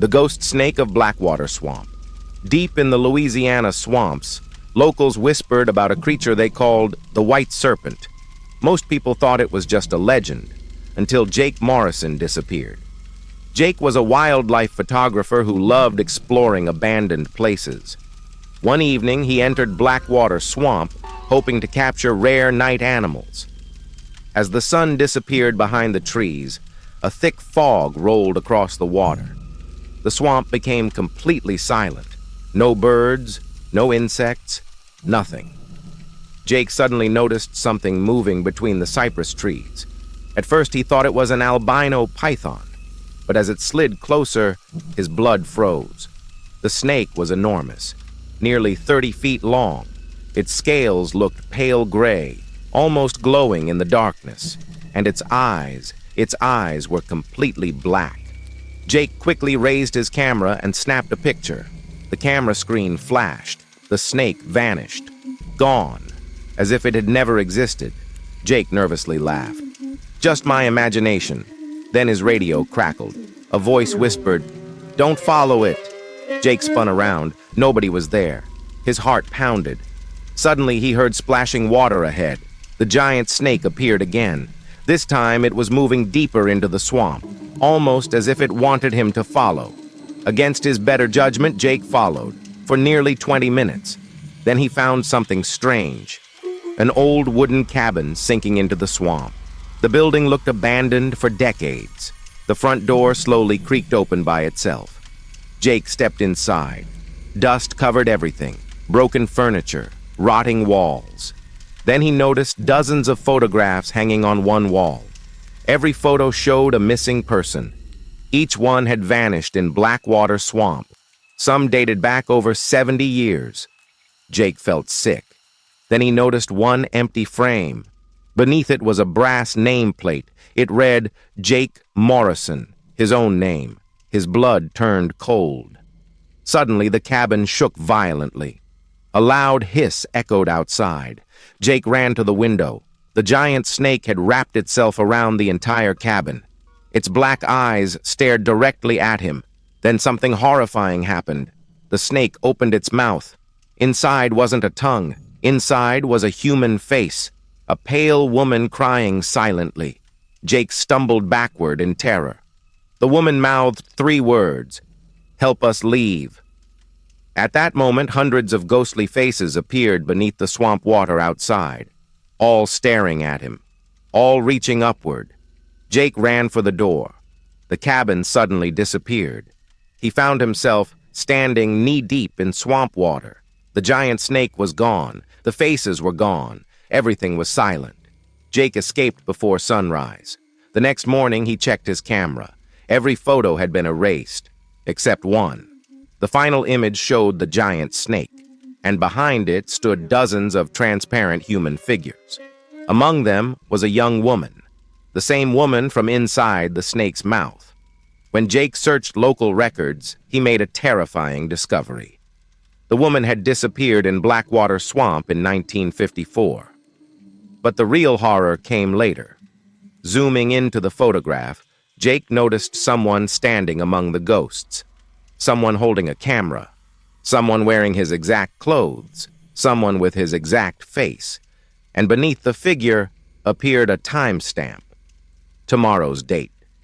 the ghost snake of Blackwater Swamp. Deep in the Louisiana swamps, locals whispered about a creature they called the White Serpent. Most people thought it was just a legend, until Jake Morrison disappeared. Jake was a wildlife photographer who loved exploring abandoned places. One evening, he entered Blackwater Swamp, hoping to capture rare night animals. As the sun disappeared behind the trees, a thick fog rolled across the water. The swamp became completely silent. No birds, no insects, nothing. Jake suddenly noticed something moving between the cypress trees. At first, he thought it was an albino python, but as it slid closer, his blood froze. The snake was enormous, nearly 30 feet long. Its scales looked pale gray, almost glowing in the darkness, and its eyes were completely black. Jake quickly raised his camera and snapped a picture. The camera screen flashed. The snake vanished. Gone, as if it had never existed. Jake nervously laughed. Just my imagination. Then his radio crackled. A voice whispered, "Don't follow it." Jake spun around. Nobody was there. His heart pounded. Suddenly, he heard splashing water ahead. The giant snake appeared again. This time, it was moving deeper into the swamp, almost as if it wanted him to follow. Against his better judgment, Jake followed for nearly 20 minutes. Then he found something strange. An old wooden cabin sinking into the swamp. The building looked abandoned for decades. The front door slowly creaked open by itself. Jake stepped inside. Dust covered everything. Broken furniture, rotting walls. Then he noticed dozens of photographs hanging on one wall. Every photo showed a missing person. Each one had vanished in Blackwater Swamp. Some dated back over 70 years. Jake felt sick. Then he noticed one empty frame. Beneath it was a brass nameplate. It read, Jake Morrison, his own name. His blood turned cold. Suddenly, the cabin shook violently. A loud hiss echoed outside. Jake ran to the window. The giant snake had wrapped itself around the entire cabin. Its black eyes stared directly at him. Then something horrifying happened. The snake opened its mouth. Inside wasn't a tongue. Inside was a human face, a pale woman crying silently. Jake stumbled backward in terror. The woman mouthed 3 words, "Help us leave." At that moment, hundreds of ghostly faces appeared beneath the swamp water outside, all staring at him, all reaching upward. Jake ran for the door. The cabin suddenly disappeared. He found himself standing knee-deep in swamp water. The giant snake was gone. The faces were gone. Everything was silent. Jake escaped before sunrise. The next morning, he checked his camera. Every photo had been erased, except one. The final image showed the giant snake, and behind it stood dozens of transparent human figures. Among them was a young woman, the same woman from inside the snake's mouth. When Jake searched local records, he made a terrifying discovery. The woman had disappeared in Blackwater Swamp in 1954. But the real horror came later. Zooming into the photograph, Jake noticed someone standing among the ghosts. Someone holding a camera. Someone wearing his exact clothes. Someone with his exact face. And beneath the figure appeared a timestamp. Tomorrow's date.